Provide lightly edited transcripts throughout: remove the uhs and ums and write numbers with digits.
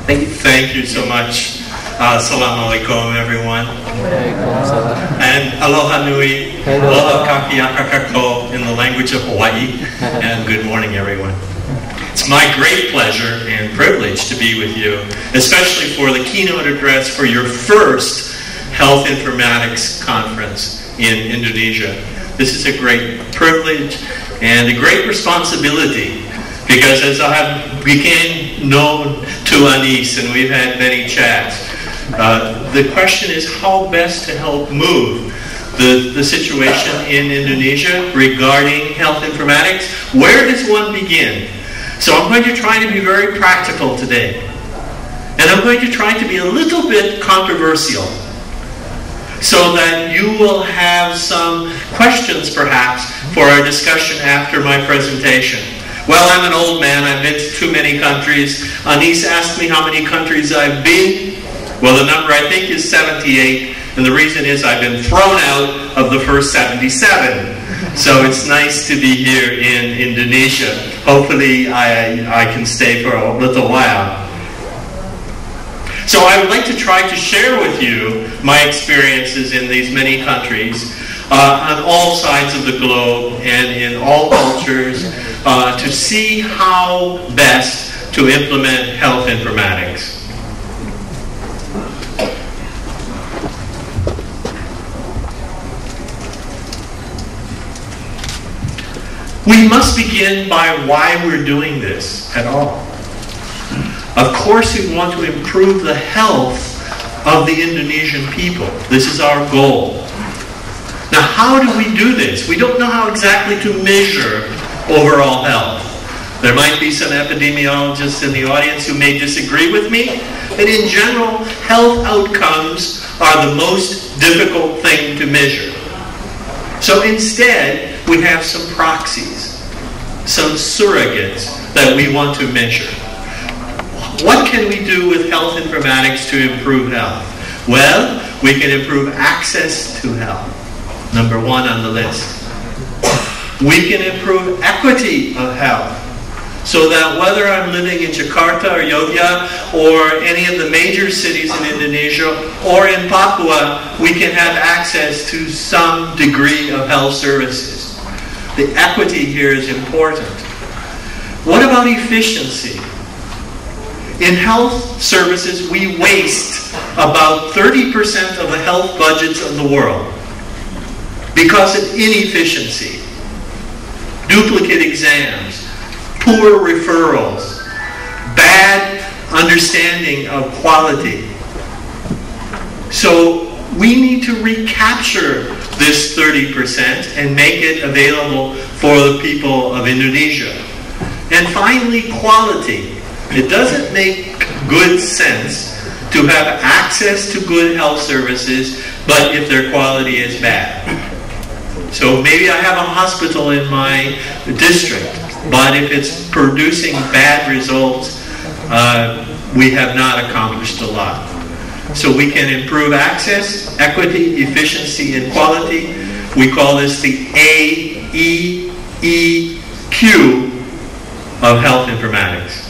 Thank you so much. Assalamu alaikum, everyone. And aloha nui, aloha kakiyakakako in the language of Hawaii. And good morning, everyone. It's my great pleasure and privilege to be with you, especially for the keynote address for your first Health Informatics Conference in Indonesia. This is a great privilege and a great responsibility, because as I have become known to Anis and we've had many chats, the question is how best to help move the situation in Indonesia regarding health informatics. Where does one begin? So I'm going to try to be very practical today. And I'm going to try to be a little bit controversial, so that you will have some questions perhaps for our discussion after my presentation. Well, I'm an old man. I've been to too many countries. Anis asked me how many countries I've been. Well, the number I think is 78. And the reason is I've been thrown out of the first 77. So it's nice to be here in Indonesia. Hopefully I can stay for a little while. So I would like to try to share with you my experiences in these many countries, on all sides of the globe and in all cultures, to see how best to implement health informatics. We must begin by why we're doing this at all. Of course, we want to improve the health of the Indonesian people. This is our goal. Now, how do we do this? We don't know how exactly to measure overall health. There might be some epidemiologists in the audience who may disagree with me, but in general, health outcomes are the most difficult thing to measure. So instead, we have some proxies, some surrogates that we want to measure. What can we do with health informatics to improve health? Well, we can improve access to health. Number one on the list. We can improve equity of health, so that whether I'm living in Jakarta or Yogyakarta or any of the major cities in Indonesia or in Papua, we can have access to some degree of health services. The equity here is important. What about efficiency? In health services, we waste about 30% of the health budgets of the world because of inefficiency, duplicate exams, poor referrals, bad understanding of quality. So we need to recapture this 30% and make it available for the people of Indonesia. And finally, quality. It doesn't make good sense to have access to good health services, but if their quality is bad. So maybe I have a hospital in my district, but if it's producing bad results, we have not accomplished a lot. So we can improve access, equity, efficiency, and quality. We call this the AEEQ of health informatics.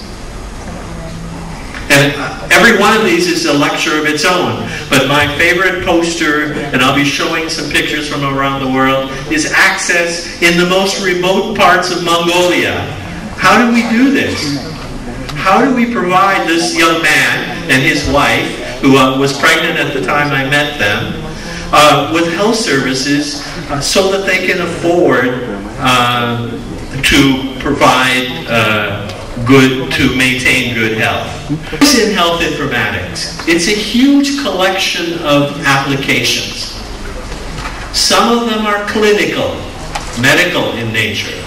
And every one of these is a lecture of its own. But my favorite poster, and I'll be showing some pictures from around the world, is access in the most remote parts of Mongolia. How do we do this? How do we provide this young man and his wife, who was pregnant at the time I met them, with health services so that they can afford to provide to maintain good health. What's in health informatics? It's a huge collection of applications. Some of them are clinical, medical in nature.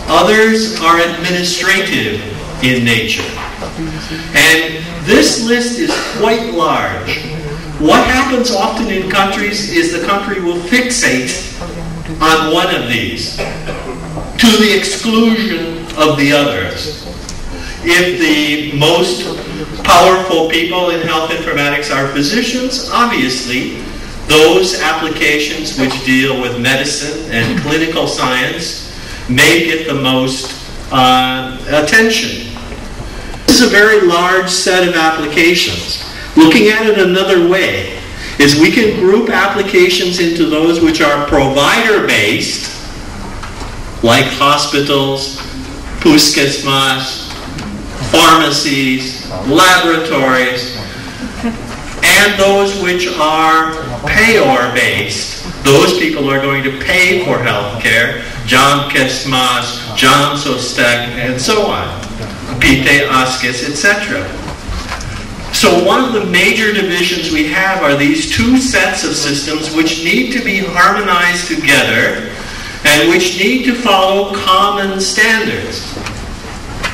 Others are administrative in nature. And this list is quite large. What happens often in countries is the country will fixate on one of these to the exclusion of the others. If the most powerful people in health informatics are physicians, obviously those applications which deal with medicine and clinical science may get the most attention. is a very large set of applications. Looking at it another way is we can group applications into those which are provider-based, like hospitals, puskesmas, pharmacies, laboratories, and those which are payor-based. Those people are going to pay for healthcare, Jamkesmas, Jamsostek, and so on, Pite Askes, etc. So one of the major divisions we have are these two sets of systems which need to be harmonized together and which need to follow common standards.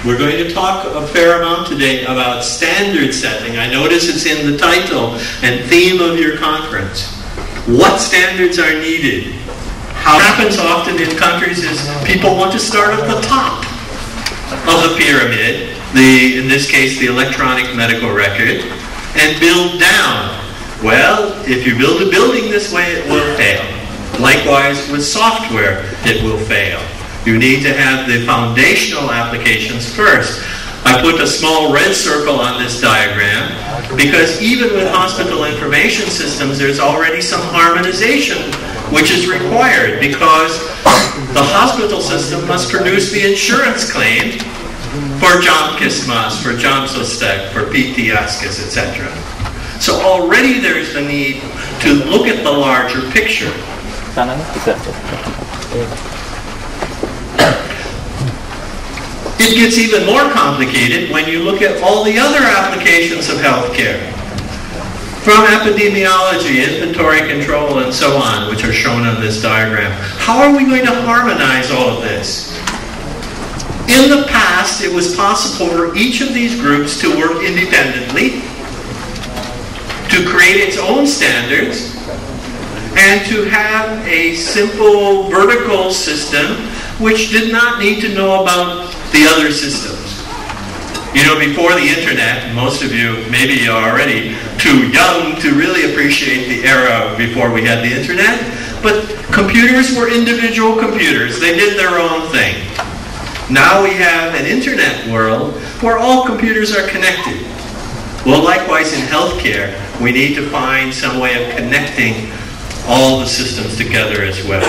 We're going to talk a fair amount today about standard setting. I notice it's in the title and theme of your conference. What standards are needed? How happens often in countries is people want to start at the top of the pyramid, in this case the electronic medical record, and build down. Well, if you build a building this way, it will fail. Likewise with software, it will fail. You need to have the foundational applications first. I put a small red circle on this diagram because even with hospital information systems, there's already some harmonization which is required because the hospital system must produce the insurance claim for Jamkesmas, for Jamsostek, for PTSKs, etc. So already there's the need to look at the larger picture. It gets even more complicated when you look at all the other applications of healthcare. From epidemiology, inventory control, and so on, which are shown on this diagram. How are we going to harmonize all of this? In the past, it was possible for each of these groups to work independently, to create its own standards, and to have a simple vertical system which did not need to know about the other systems. You know, before the internet, most of you maybe are already too young to really appreciate the era before we had the internet, but computers were individual computers. They did their own thing. Now we have an internet world where all computers are connected. Well, likewise in healthcare, we need to find some way of connecting all the systems together as well.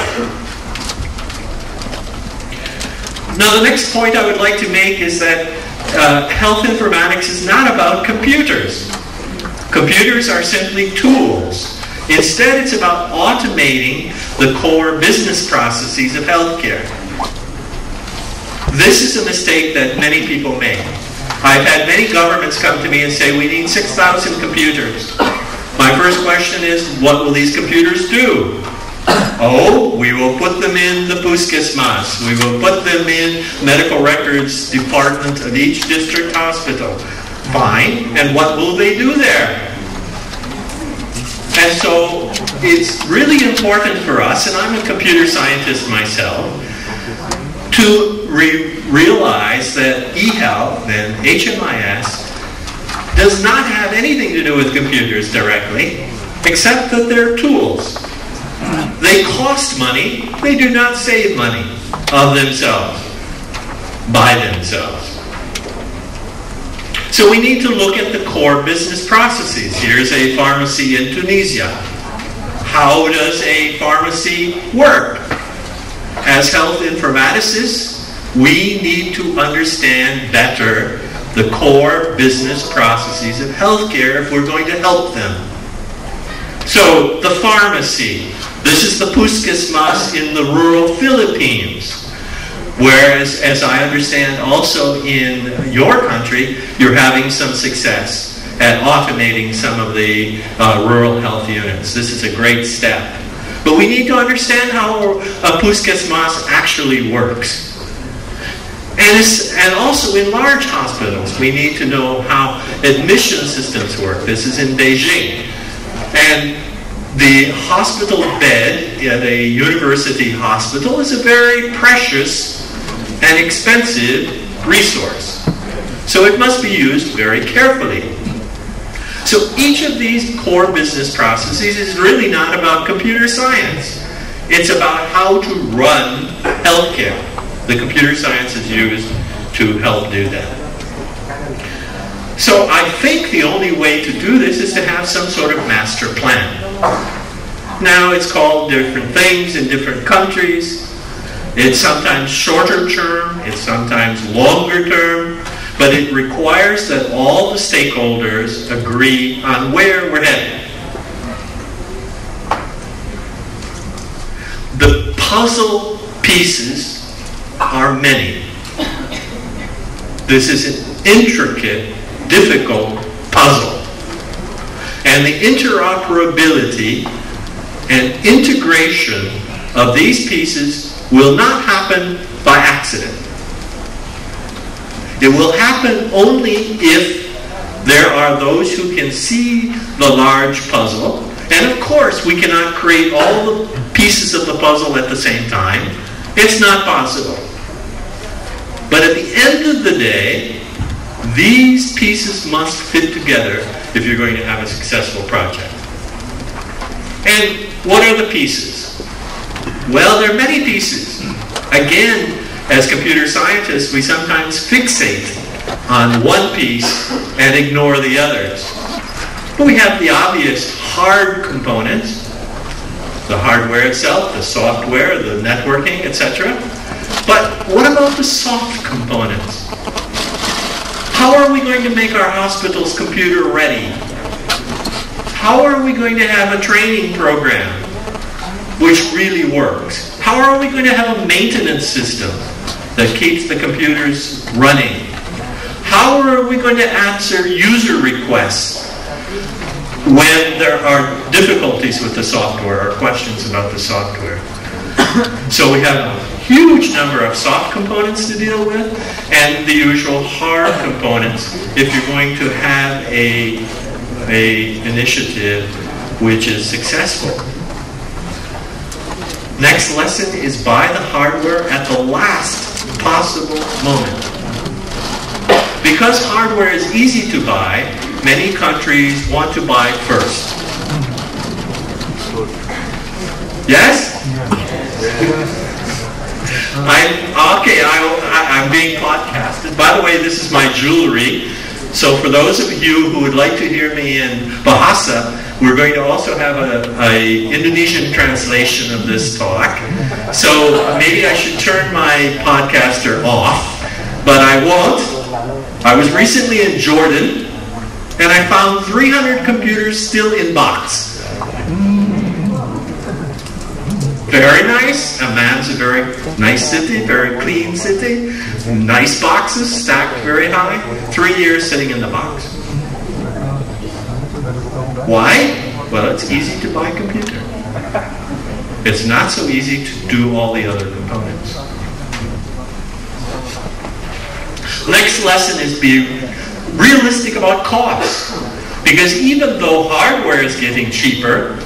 Now, the next point I would like to make is that health informatics is not about computers. Computers are simply tools. Instead, it's about automating the core business processes of healthcare. This is a mistake that many people make. I've had many governments come to me and say, we need 6,000 computers. My first question is, what will these computers do? Oh, we will put them in the puskesmas. We will put them in medical records department of each district hospital. Fine. And what will they do there? And so it's really important for us, and I'm a computer scientist myself, to realize that eHealth and HMIS does not have anything to do with computers directly, except that they're tools. They cost money, they do not save money of themselves, by themselves. So we need to look at the core business processes. Here's a pharmacy in Tunisia. How does a pharmacy work? As health informaticists, we need to understand better the core business processes of healthcare if we're going to help them. So, the pharmacy. This is the puskesmas in the rural Philippines. Whereas, as I understand, also in your country, you're having some success at automating some of the rural health units. This is a great step. But we need to understand how a puskesmas actually works. And also in large hospitals, we need to know how admission systems work. This is in Beijing. And the hospital bed at a university hospital is a very precious and expensive resource. So it must be used very carefully. So each of these core business processes is really not about computer science. It's about how to run healthcare. The computer science is used to help do that. So I think the only way to do this is to have some sort of master plan. Now it's called different things in different countries. It's sometimes shorter term, it's sometimes longer term, but it requires that all the stakeholders agree on where we're headed. The puzzle pieces are many. This is an intricate, difficult puzzle. And the interoperability and integration of these pieces will not happen by accident. It will happen only if there are those who can see the large puzzle. And of course, we cannot create all the pieces of the puzzle at the same time. It's not possible. But at the end of the day, these pieces must fit together if you're going to have a successful project. And what are the pieces? Well, there are many pieces. Again, as computer scientists, we sometimes fixate on one piece and ignore the others. But we have the obvious hard components, the hardware itself, the software, the networking, etc. But what about the soft components? How are we going to make our hospitals computer ready? How are we going to have a training program which really works? How are we going to have a maintenance system that keeps the computers running? How are we going to answer user requests when there are difficulties with the software or questions about the software? So we have a huge number of soft components to deal with and the usual hard components if you're going to have a initiative which is successful. Next lesson is buy the hardware at the last possible moment. Because hardware is easy to buy, many countries want to buy first. Yes? I'm being podcasted. By the way, this is my jewelry. So for those of you who would like to hear me in Bahasa, we're going to also have a Indonesian translation of this talk. So maybe I should turn my podcaster off, but I won't. I was recently in Jordan, and I found 300 computers still in box. Very nice. Amman's a very nice city, very clean city. Nice boxes stacked very high. 3 years sitting in the box. Why? Well, it's easy to buy a computer. It's not so easy to do all the other components. Next lesson is be realistic about costs. Because even though hardware is getting cheaper,